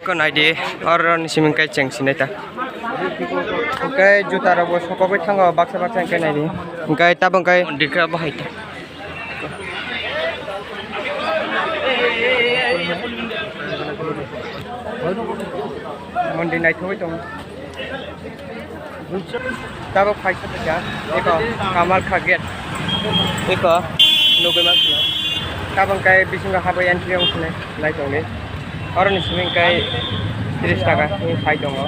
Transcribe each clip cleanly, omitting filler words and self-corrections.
को नाइडी और निसिम कई चेंगसी नहीं था कई जूता रबो सको कोई थांगो बाक्सा बाक्सा कई नाइडी कई तब कई मंदिर बाहाय था मंदिर नाइट हुई तो तब फाइट था क्या एक कामाल खा गेट एक लोग में तब कई बिसिंग हाबे एंट्री उसने लाइट होंगे और निसिम कई 30 टाका फाइट होंगे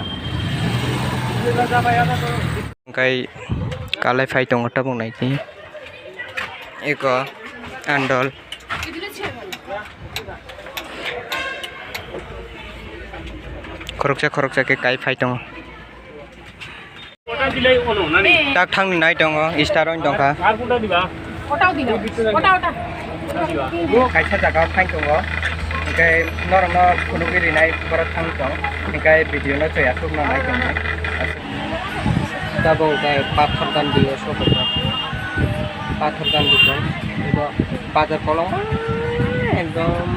कई काले फाइट होंगे तब नहीं थी एक अंडल खरकचा के कई फाइट होंगे tak thang nai dong star on dong ka kaisa jaga thang dong kai norong no phunugiri nai bor thang dong kai video no chaya sub na nai dong dabo kai pathar dan dio so ko pathar dan dio ego bazar kolong ekdom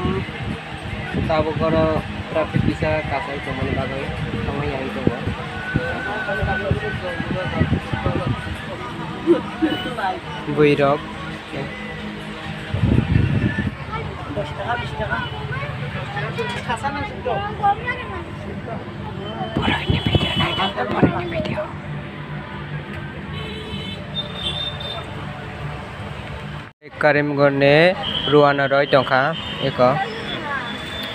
dabo koro traffic bisa kasai tomoni bagai samai yang dong Buirok video Karimgor ne Ruana Roy tongkha eko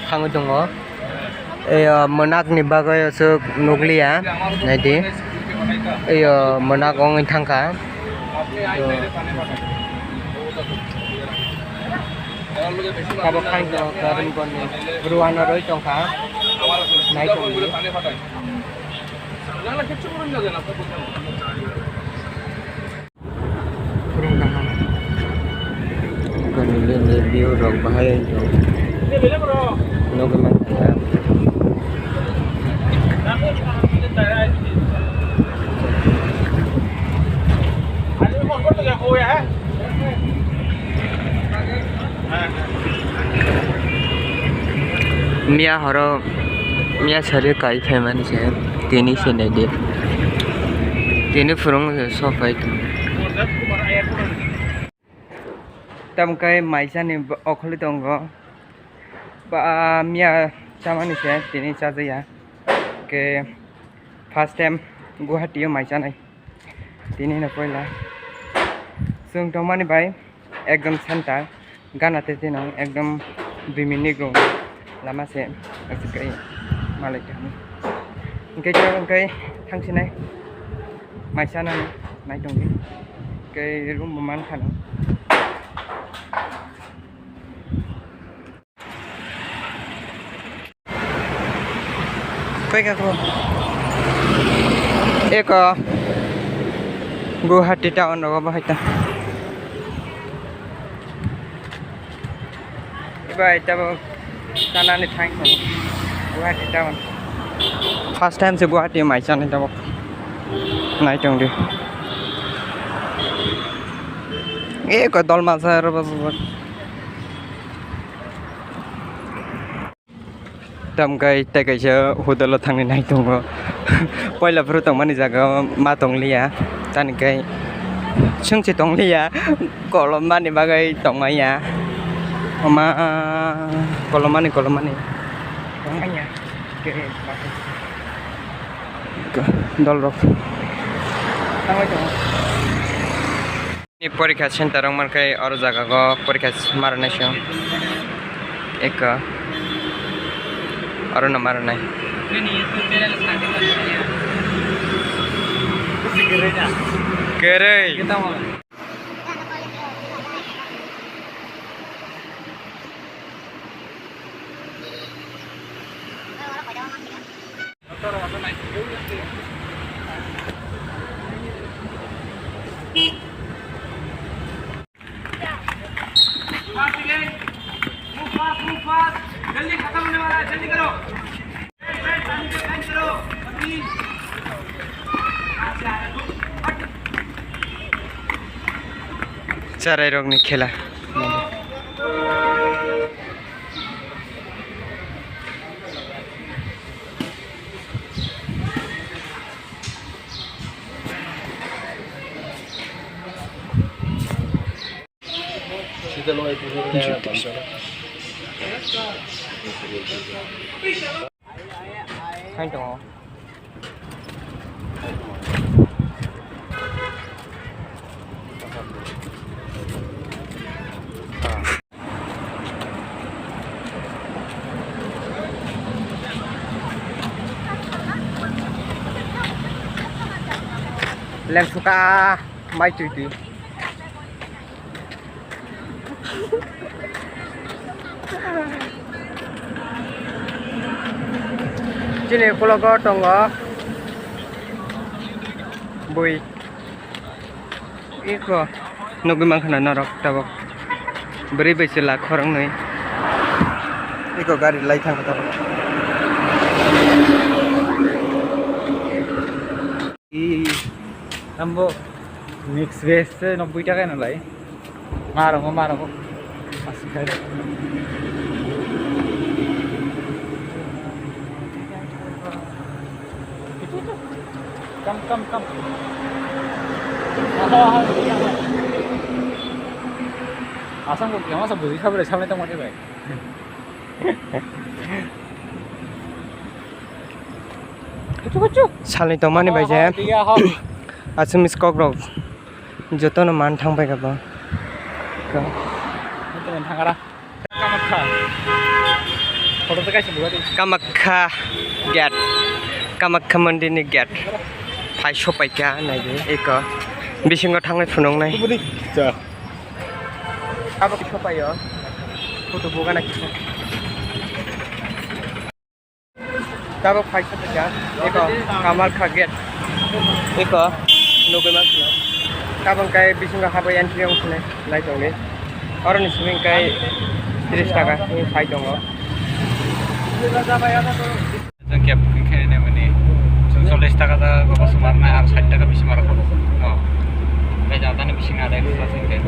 thangu dongo monak ni bagai asuk nuglia naidi monak ong thangka kabo khang do karim gon ni ruana roi tongkha nai tong ni kurung kahan gon ni review rok bahaya to no keman ya Mia horo Mia sari kai famous है तेनी से नहीं दे तेनी फुरंग सो fight तम कई माइसा ने अखली दंगो बा मिया चामानी से तेनी चाजया के फर्स्ट टाइम गुवाहाटीयाव माइसा नहीं तेनी न पहिला जों दमानि भाई एकदम शान्ता गानाते दिनाव एकदम 2 मिनिट ग्रौ लामा से कई मालाय थाङो ओंखाय जाबाय ओंखाय थांसिनाय माइसा नाय दंदि ओंखाय रुम मान खानो फैगाखौ एक गुवाहाटी टाउन रवा बाहायता बाय तब तानानै थांनो गुवाहाटी टाउन फर्स्ट टाइम से गुवाहाटी माइसा नै तब नाय दंदि एक दलमा सर तम गई तैसे होटल थांनो नाय दङ पहिलाफोर दंमानि जागा मा दंलिया तानिकै सोंसे दंलिया कलमानि बागै दंमाया Oma kolomani tonganya ke dolrok tangoi tong ni porikha center rong markai or jaga go porikha marnai sho ek aro na marnai kerei जल्दी खत्म होने वाला है जल्दी करो चराई रोक्ने खेला Hai dong. Lem suka mai cuti. Sini kalau kau tunggu, boy, iko, nunggu makanan narok tabok, beri bersila korang nih, iko gari lain thang tabok. Ambo mix veg 90 টাকা না লাই মারো আসি খাই কম আসাম কো কেমন সব বুঝি খাবার সামনে তো মনে ভাই কুচু Salin to mani baje. Assumis kogrok. Joto no man thang bai gaba. Ka. Temen thangara. Kamakha. Photo te kaise buga di. Kamakha gate. Kamakha mandir ni gate. Phai sopai kya nai de eko. Bisingo thangnai phunong nai. Budi. Ja. Abo ki sopai yo. Photo buga na ki. Tabo phai sopai kya. Eko Kamakha gate. Eko nunggu makan. Kabang kai bisingo haba entry ang sini lai dong ni. Orang ni swing kai 30 taka ni phai dong lo. Jeng kiap kene ne mani 40 টাকা da gobo sumar na ar 60 টাকা beshi mara kono. Oh. Be jata ni beshi ngada ni pasing kai.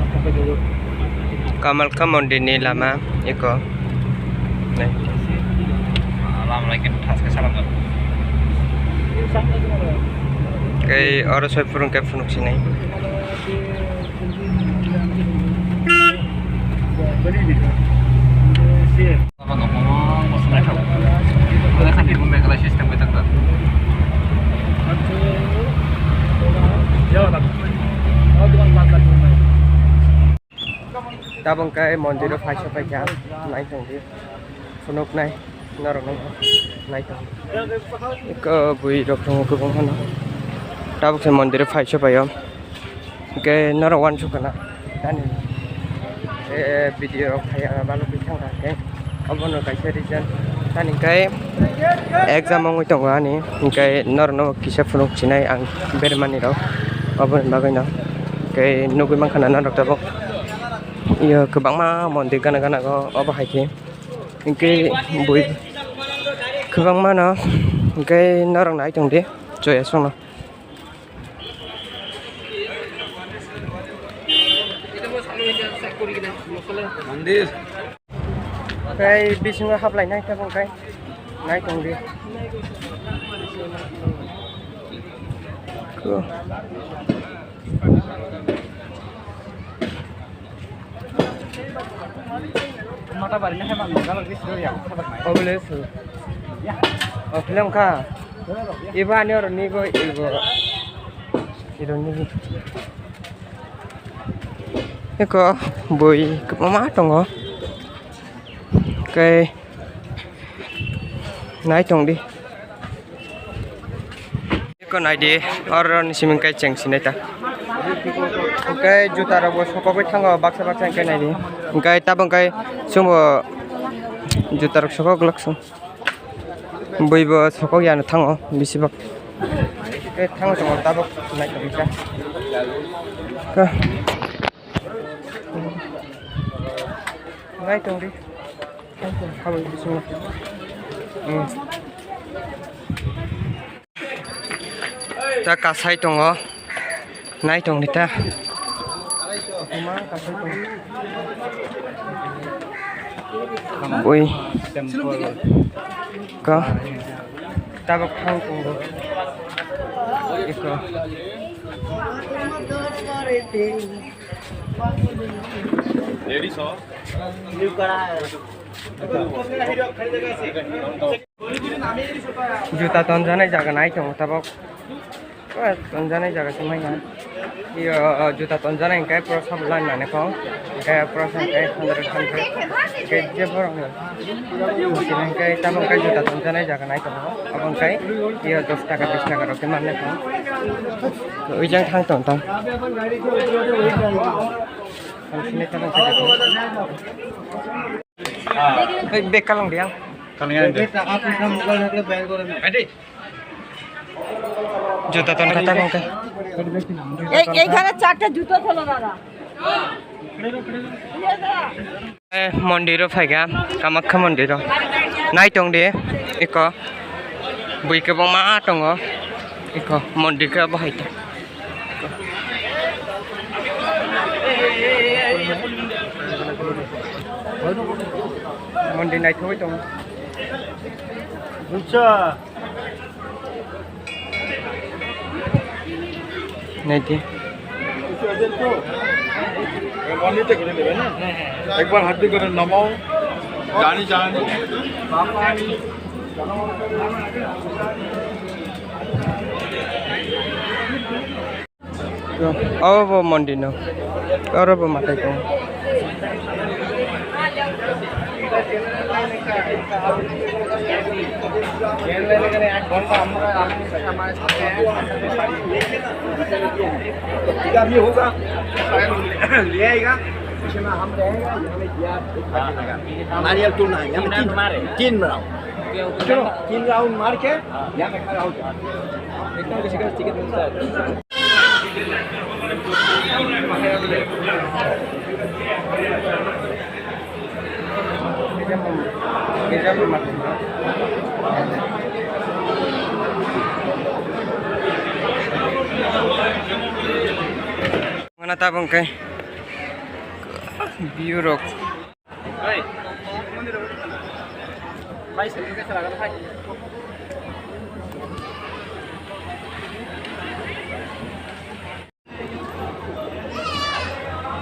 Kamalkha mandir ni lama eko. Nai. Alam lagi tas ke salam. Kai orang saya purung kai funuk sini. Apa ngomong masalah kau? Kalau sakit pun mereka sistem kita tak. Tabang kai mandir phai sopai kya nai dong di. Funuk nai norok nai dong. Eko bui rok dong ko bang hono. Tabuk se mandir phai sopai yo. Ke norok wan sukana. Tani. Video phai balu bithang ka ke. Abono kai se reason. Tani kai exam ngoi tong ani. Kai norno kisa funuk sinai ang bermani ro. Abon bagai no. Kai nugui mangkhana norok tabok. Iya kebangma mandir gana ko aba haike. Ingke bui kebangma no. Ingke norok nai tong de. Joya song no. Mandir. Kai bisingo hablai nai tabong kai. Nai tong de. Ko. Mata barinya hebat kalau di situ ya. Obole su. Ya. Oh film ka. Iba ni orang ni go ibo. Iron ni. Eko boy ke mama tong Kai nai tong di. Eko nai di orang simin kai ceng sini ta. Kai juta rabo sokobai thango baksa kai nai di. Kai tabang kai sumo juta rok sokok laksung. Boibo sokok yana thango bisibak. Kai thango tong tabok nai ta bisa. Ka nai tong di. Habis bismillah. Ta kasai tongo. Nai tong dita. Kuma kasai tong. Oi. Ka. Tabak khang tong. Iko. जुता तंजानाय जागा नाय दङ ताबाव तंजानाय जागासिम हायना iyo juta tonjanai kai prosab line nane ko kai prosab kai 100 kai je borong silang kai tamang kai juta tonjanai jaga nai to abang kai iyo 10 taka 20 taka roke manne ko ujang thang tong tang sini tamang kai bek kalong diang Kalingan itu. juta ton kata bang kai এইখানে চারটা জুতো খোলো দাদা মন্দির ফাইগা কামাখ্যা মন্দির নাই দं दे एको बयखौबो मा दङ एको मन्दिरखौ बाहायदो मन्दिर नायथ'बाय दं नायदि एक बार हाथ कर नमाओ जानी जानी अब मन्दिर न अरब माताको अभी होगा ले आएगा उसमें हम रहेगा नारियल तोड़ना है यहाँ तीन राउंड चलो 3 राउंड मार के यहाँ पे खड़ा हो जाओ एकदम किसी का टिकट मिलता है mana tabung kai biuro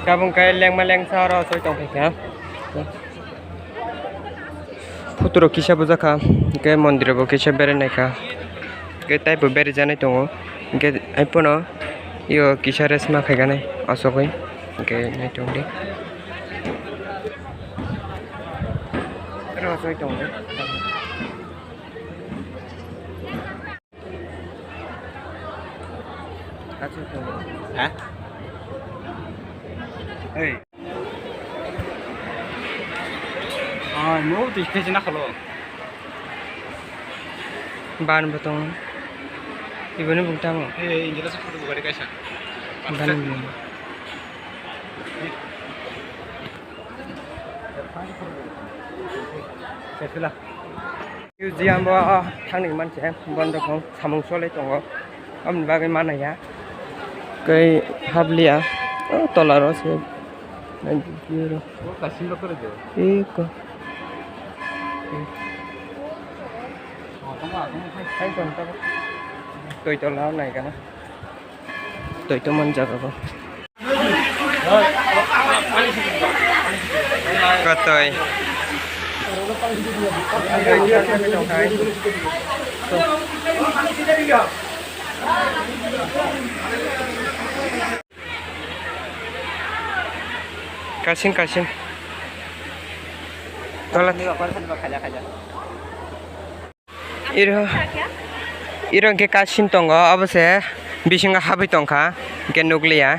kabung kai leng maleng saro soi tong kai futuro kisha bujaka ke mondir bo kisha bere naika ke tai bo bere janai tongo ke aipono iyo kisha resma khaigane asokoi ke nai tong de ro soi tong de achu tong Hah? Hey. No, tu ikhlas nak kalau. ban betong ibune bungtang Eh, jelas aku bukan kaisa. ban Setelah. museum ba thangni manche bond khong samung sole tongo amni bagai mana ya kai hablia tolaro se nanjiro Kasih lo kerja. eko thấy còn tao tôi cho lão này cả nó tôi cho mình chặt rồi có tôi kasin kasin tolak 이런 게 가신 동거 아버세 미신가 합의 동가 게 누글이야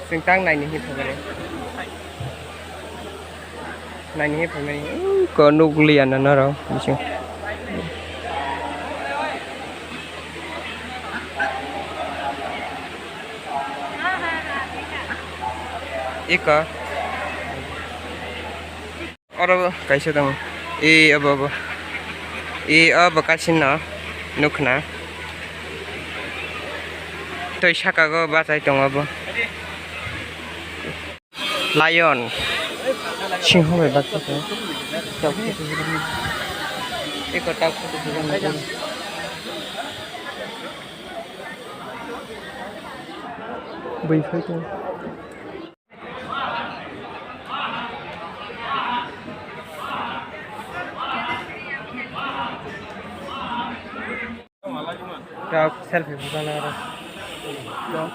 생땅 나이니 히퍼그래 나이니 히퍼그래 거 누글이야 나나로 미신 이거 어러 가이셔당 이 어버 이 어버까지나 놓구나 또 샤카고 바사이 동어버 라이온 싱호에 박혔어 이거 딱 보이프도 selfie bukan ada.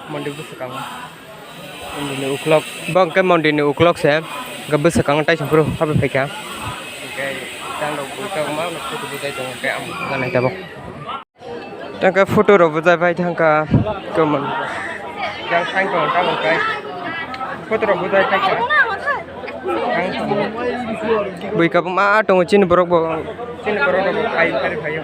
Mandi busukang. Mandi uklok. Bang ke mandi uklok saya. Gak busukang tay sempro. Apa peka? Oke. Tang dok busukang mah foto budai dong kayak am. Bukan ada bang. Tangka foto ro budai bai tangka kemen. Yang sang dong tang kai. Foto ro budai kai. Bui ka ma tong chin borok bo chin borok bo kai kari phayo.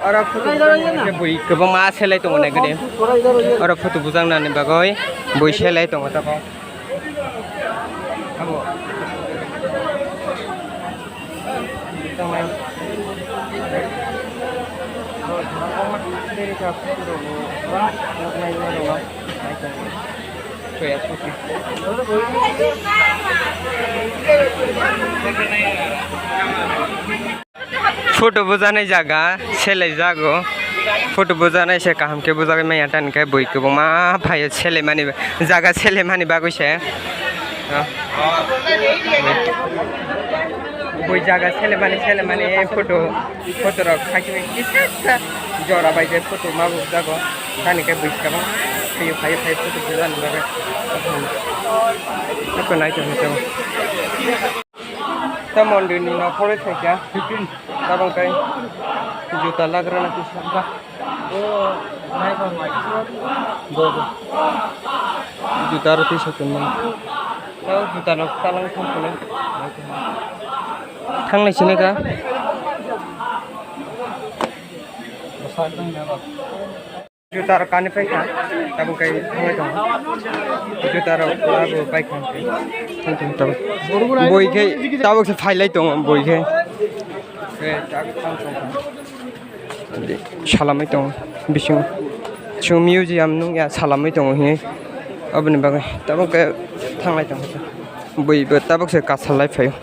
Orang foto bui ke ma selai tong na gede. Orang foto bujang na ni bagoi bui selai tong ta ko. Abo. Tong mai. Dari ka foto ro. Nai na ro. Saya foto. Photo बुझाने जगह छेले जागो photo बुझाने से काम के बुझाके मैं याटन के बोई के मा भाई छेले मानी जगह छेले मानी बागो से बोई जगह छेले मानी फोटो फोटो रख खाके किसा जोरा बाई के फोटो मा बुझागो खाने के बोई का फायो फोटो बुझाने बागे तो नाइ तो ta मंदिर नि न परे थाया 15 tabang kai juta lagrana kisah o nai ko mai do juta roti sakun tau juta nok talang thangkole thanglai sini ka juta ro kani pai ka tabang kai thanglai dong juta ro lagu pai ka boi ke tabak se failai dong boi ke salamai dong bising chung museum nung ya salamai dong he abni bagai tabak ke thanglai dong boi be tabak se kasalai phayo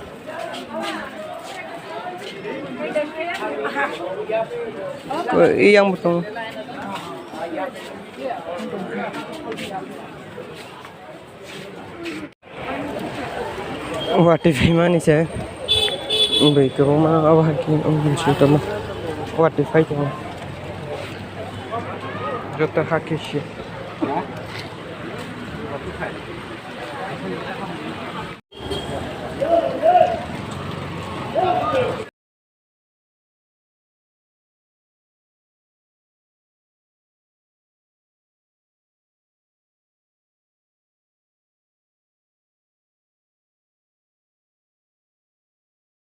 yang betul Wati Vimani saya, baik ke rumah awak kini sudah mah Wati Vimani, jodoh hakiki.